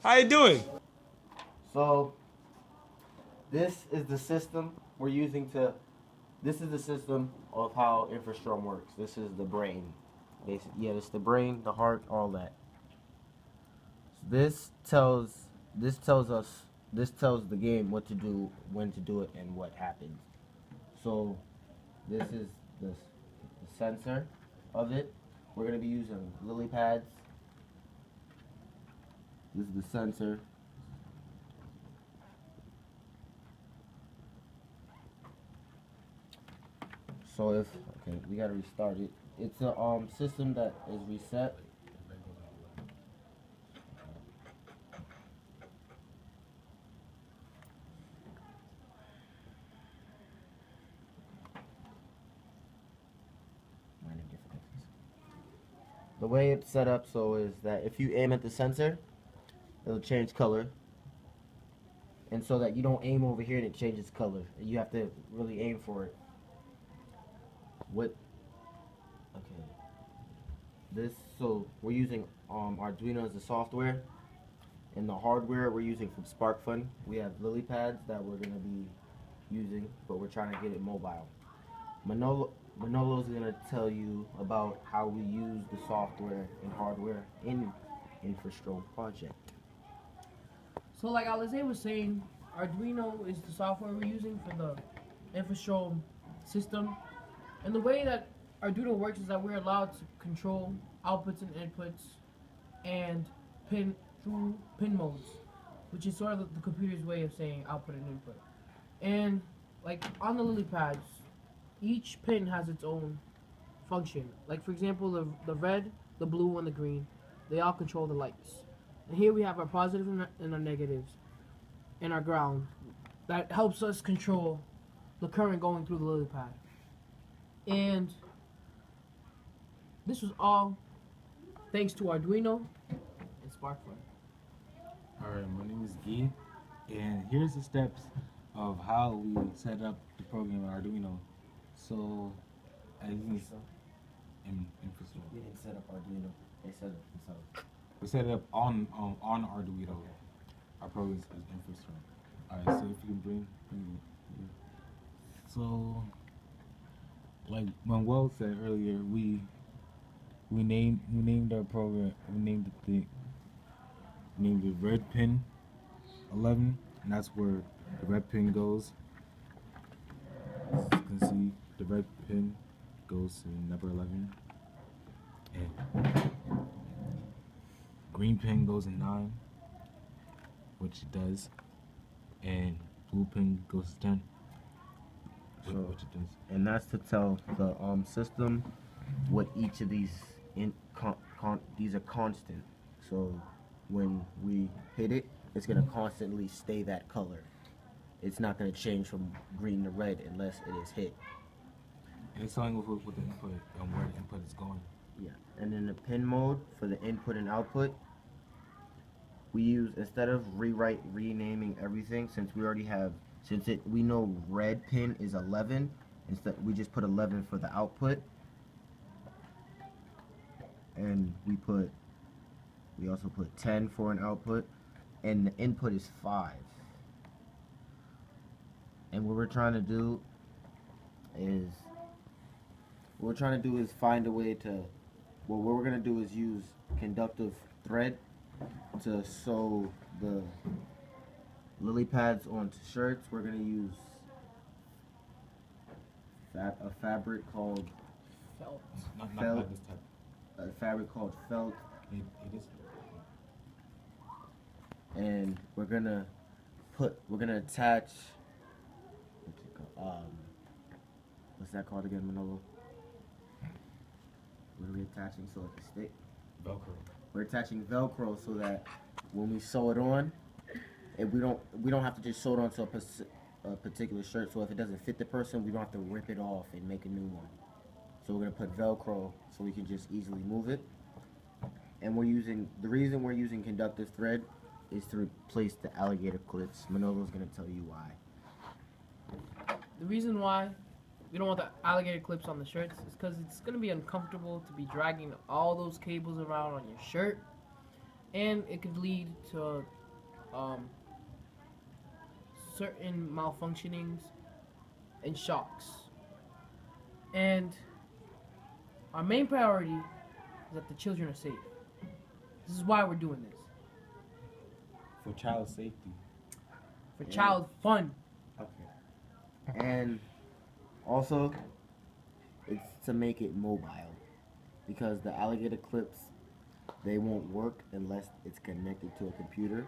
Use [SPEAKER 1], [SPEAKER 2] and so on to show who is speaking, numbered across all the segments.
[SPEAKER 1] How you doing?
[SPEAKER 2] So this is the system we're using to. This is the system of how InfaStrome works. This is the brain, basically. Yeah, it's the brain, the heart, all that. This tells this tells the game what to do, when to do it, and what happens. So this is the sensor of it. We're gonna be using lily pads. This is the sensor. So if okay, we gotta restart it. It's a system that is reset. The way it's set up so is that if you aim at the sensor, it'll change color. And so that you don't aim over here and it changes color. You have to really aim for it. What okay. So we're using Arduino as the software. And the hardware we're using from SparkFun. We have lily pads that we're gonna be using, but we're trying to get it mobile. Manolo's gonna tell you about how we use the software and hardware in InfaStrome project.
[SPEAKER 3] So like Alize was saying, Arduino is the software we're using for the InfaStrome system. And the way that Arduino works is that we're allowed to control outputs and inputs and pin through pin modes, which is sort of the computer's way of saying output and input. And like on the lily pads, each pin has its own function. Like for example, the red, the blue, and the green, they all control the lights. And here we have our positives and our negatives and our ground. That helps us control the current going through the lily pad. And this was all thanks to Arduino and SparkFun.
[SPEAKER 4] Alright, my name is Guy, and here's the steps of how we set up the program in Arduino. So, as you can see, in InfaStrome.
[SPEAKER 2] We didn't set up Arduino. They set it themselves.
[SPEAKER 4] We set it up on Arduino. Our program is InfaStrome. Alright, so if you can bring it. So, like Manuel said earlier, we named our program. We named the red pin 11, and that's where the red pin goes. As you can see, the red pin goes to number 11, and green pin goes in 9, which it does, and blue pin goes to 10, which it does.
[SPEAKER 2] And that's to tell the system what each of these these are constant. So when we hit it, it's gonna constantly stay that color. It's not gonna change from green to red unless it is hit.
[SPEAKER 4] And it's telling with the input and where the input is going.
[SPEAKER 2] Yeah. And in the pin mode for the input and output, we use, instead of renaming everything, since we already have, we know red pin is 11, instead we just put 11 for the output, and we also put 10 for an output, and the input is 5. And what we're trying to do is find a way to, well, what we're gonna do is use conductive thread to sew the lily pads onto shirts. We're gonna use a fabric called
[SPEAKER 3] Felt.
[SPEAKER 4] Not this type.
[SPEAKER 2] a fabric called felt,
[SPEAKER 4] It is.
[SPEAKER 2] and we're gonna attach what's that called again, Manolo? What are we attaching so it can stick?
[SPEAKER 4] Velcro.
[SPEAKER 2] We're attaching Velcro so that when we sew it on, and we don't have to just sew it onto a particular shirt. So if it doesn't fit the person, we don't have to rip it off and make a new one. So we're gonna put Velcro so we can just easily move it. And the reason we're using conductive thread is to replace the alligator clips. Manolo's gonna tell you why.
[SPEAKER 3] The reason why we don't want the alligator clips on the shirts is because it's going to be uncomfortable to be dragging all those cables around on your shirt. and it could lead to um, certain malfunctionings and shocks. And our main priority is that the children are safe. This is why we're doing this.
[SPEAKER 4] For child safety.
[SPEAKER 3] For child fun.
[SPEAKER 4] Okay.
[SPEAKER 2] And also, it's to make it mobile. Because the alligator clips, they won't work unless it's connected to a computer.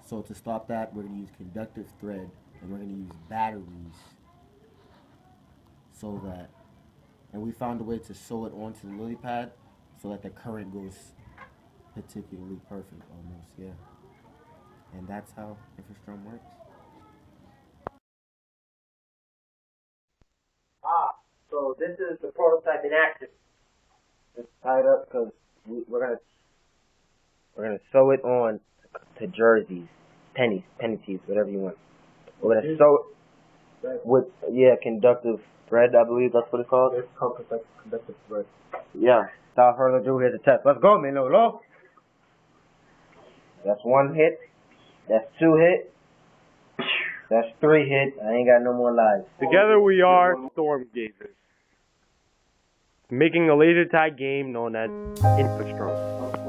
[SPEAKER 2] So to stop that, we're going to use conductive thread and we're going to use batteries so that, and we found a way to sew it onto the lily pad so that the current goes particularly perfect almost, yeah. And that's how InfaStrome works. So this is the prototype in action. It's tied up because we're gonna sew it on to jerseys, penny tees, whatever you want. We're gonna sew it with conductive thread, I believe that's what it's called. It's called conductive thread. Yeah. Without further ado, here's the test. Let's go, man. Hello. That's 1 hit. That's 2 hit. That's 3 hit. I ain't got no more lives.
[SPEAKER 1] Together we are Storm Gazers, making a laser tag game known as InfaStrome.